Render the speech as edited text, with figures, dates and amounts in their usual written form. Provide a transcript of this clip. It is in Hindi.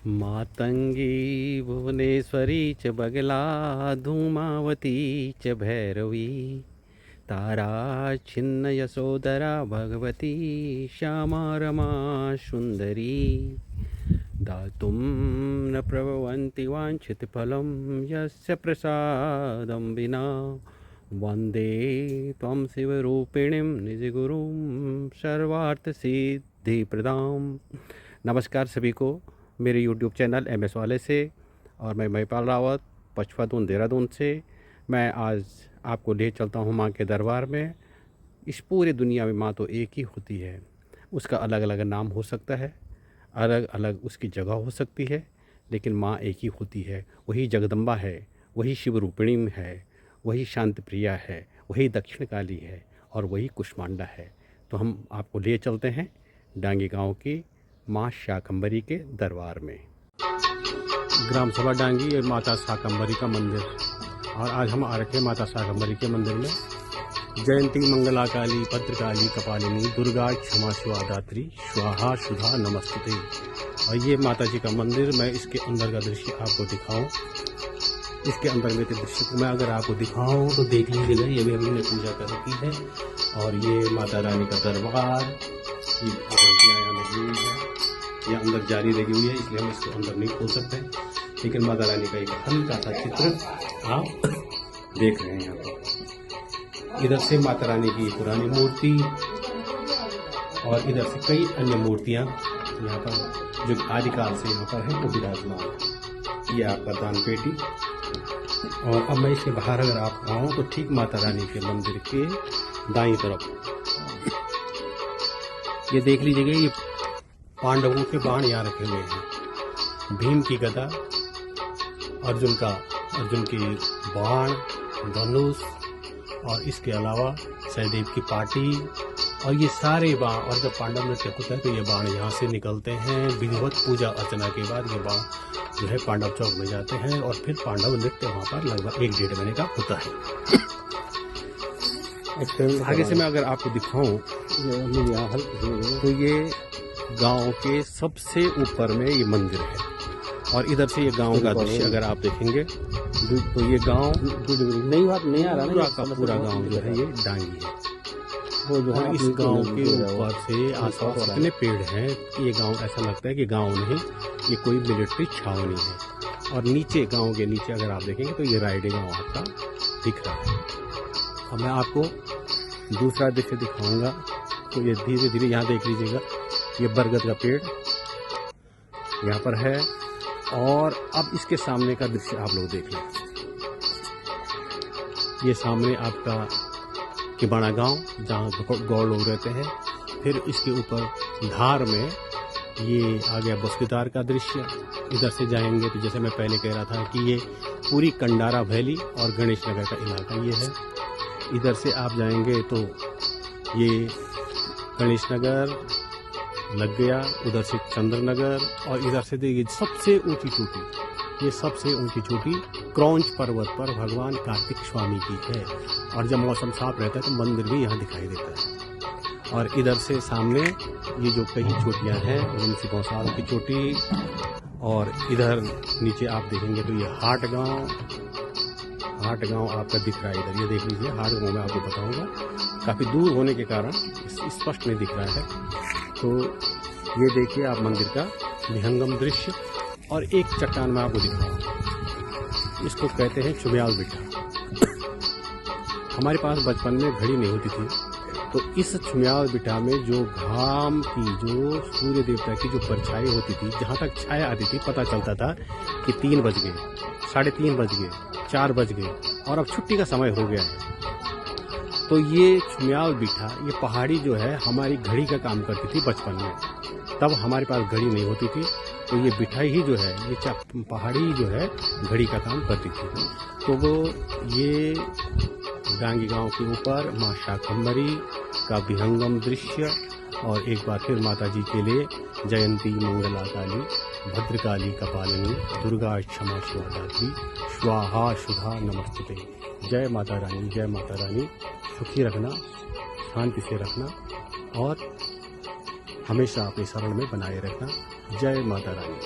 मातंगी भुवनेश्वरी च बगला धूमावती च भैरवी तारा छिन्न यशोदरा भगवती श्यामा रमा सुंदरी दातुं न प्रभवन्ति वाञ्छितफलं यस्य प्रसादं विना वन्दे त्वं शिवरूपिणीं निजगुरुं सर्वार्थसिद्धिप्रदां। नमस्कार सभी को मेरे YouTube चैनल MS वाले से, और मैं महिपाल रावत पचफादून देहरादून से। मैं आज आपको ले चलता हूँ माँ के दरबार में। इस पूरी दुनिया में माँ तो एक ही होती है, उसका अलग अलग नाम हो सकता है, अलग अलग उसकी जगह हो सकती है, लेकिन माँ एक ही होती है। वही जगदम्बा है, वही शिव रूपिणी है, वही शांति प्रिया है, वही दक्षिण काली है, और वही कुष्मांडा है। तो हम आपको ले चलते हैं डांगी गांव की माँ शाकंभरी के दरबार में। ग्राम सभा डांगी और माता शाकंभरी का मंदिर। और आज हम आ रखे माता शाकंभरी के मंदिर में। जयंती मंगला काली भद्रकाली कपालिनी दुर्गा क्षमा शिवा दात्री स्वाहा सुधा नमस्ते। और ये माता जी का मंदिर, मैं इसके अंदर का दृश्य आपको दिखाऊं। इसके अंदर में दृश्य को मैं अगर आपको दिखाऊं तो देख लीजिएगा। ये भी हमने पूजा कर रखी है, और ये माता रानी का दरबार, ये यहाँ लगी हुई है, ये अंदर जारी लगी हुई है, इसलिए हम इसको अंदर नहीं खोल सकते। लेकिन माता रानी का एक हल्का सा चित्र आप देख रहे हैं यहाँ पर। इधर से माता रानी की पुरानी मूर्ति, और इधर से कई अन्य मूर्तियाँ यहाँ पर जो आदिकाल से यहाँ पर है वो विराजमान है। ये आपका दान पेटी। और अब मैं इसके बाहर अगर आप आऊँ तो ठीक माता रानी के मंदिर के दाईं तरफ ये देख लीजिएगा, ये पांडवों के बाण यहाँ रखे हुए हैं। भीम की गदा, अर्जुन की बाण, धनुष, और इसके अलावा सहदेव की पाटी, और ये सारे बाण। और जब पांडव नृत्य होता है तो ये बाण यहाँ से निकलते हैं। विधिवत पूजा अर्चना के बाद ये बाण जो है पांडव चौक में जाते हैं, और फिर पांडव नृत्य वहाँ पर लगभग 1-1.5 महीने का होता है। आगे से मैं अगर आपको दिखाऊं तो ये गांव के सबसे ऊपर में ये मंदिर है, और इधर से ये गांव का दृश्य अगर आप देखेंगे तो ये गांव नई बात नहीं आ रहा पूरा का पूरा गांव जो है ये डांगी है। वो जो है इस गांव के ऊपर से आसपास इतने पेड़ हैं, ये गांव ऐसा लगता है कि गांव नहीं, ये कोई मिलिट्री छावनी है। और नीचे गांव के नीचे अगर आप देखेंगे तो ये रायडे गांव आपका दिख रहा है। अब मैं आपको दूसरा दृश्य दिखाऊंगा, तो ये धीरे धीरे यहाँ देख लीजिएगा, ये बरगद का पेड़ यहाँ पर है। और अब इसके सामने का दृश्य आप लोग देख लें। ये सामने आपका किबाड़ा गांव, जहाँ गौड़ लोग रहते हैं। फिर इसके ऊपर धार में ये आ गया बस्तीदार का दृश्य। इधर से जाएंगे तो जैसे मैं पहले कह रहा था कि ये पूरी कंडारा वैली और गणेश नगर का इलाका ये है। इधर से आप जाएंगे तो ये गणेश नगर लग गया, उधर से चंद्रनगर, और इधर से देखिए सबसे ऊंची चोटी, ये सबसे ऊंची चोटी क्रौंच पर्वत पर भगवान कार्तिक स्वामी की है। और जब मौसम साफ रहता है तो मंदिर भी यहाँ दिखाई देता है। और इधर से सामने ये जो कई चोटियाँ हैं, उनसे गौशाल की चोटी, और इधर नीचे आप देखेंगे तो ये हाट गांव आपका दिख रहा है। इधर ये देख लीजिए, हाट गांव में आपको बताऊंगा, काफ़ी दूर होने के कारण स्पष्ट नहीं दिख रहा है। तो ये देखिए आप मंदिर का विहंगम दृश्य। और एक चट्टान में आपको दिखाऊंगा, इसको कहते हैं चुम्याल बिठा। हमारे पास बचपन में घड़ी नहीं होती थी, तो इस चुम्याल बिठा में जो घाम की, जो सूर्य देवता की जो परछाई होती थी, जहाँ तक छाया आती थी पता चलता था कि 3 बज गए, 3:30 बज गए, 4 बज गए, और अब छुट्टी का समय हो गया है। तो ये चुम्याल बिठा, ये पहाड़ी जो है हमारी घड़ी का काम करती थी बचपन में। तब हमारे पास घड़ी नहीं होती थी, तो ये बिठाई ही जो है, ये पहाड़ी जो है घड़ी का काम करती थी। तो वो ये डांगी गांव के ऊपर माँ शाकंभरी का विहंगम दृश्य। और एक बार फिर माता जी के लिए जयंती मंगला काली भद्रकाली कपालिनी दुर्गा क्षमा शिवा दात्री स्वाहा सुधा नमस्ते। जय माता रानी, जय माता रानी। सुखी रखना, शांति से रखना, और हमेशा अपने शरण में बनाए रखना। जय माता रानी।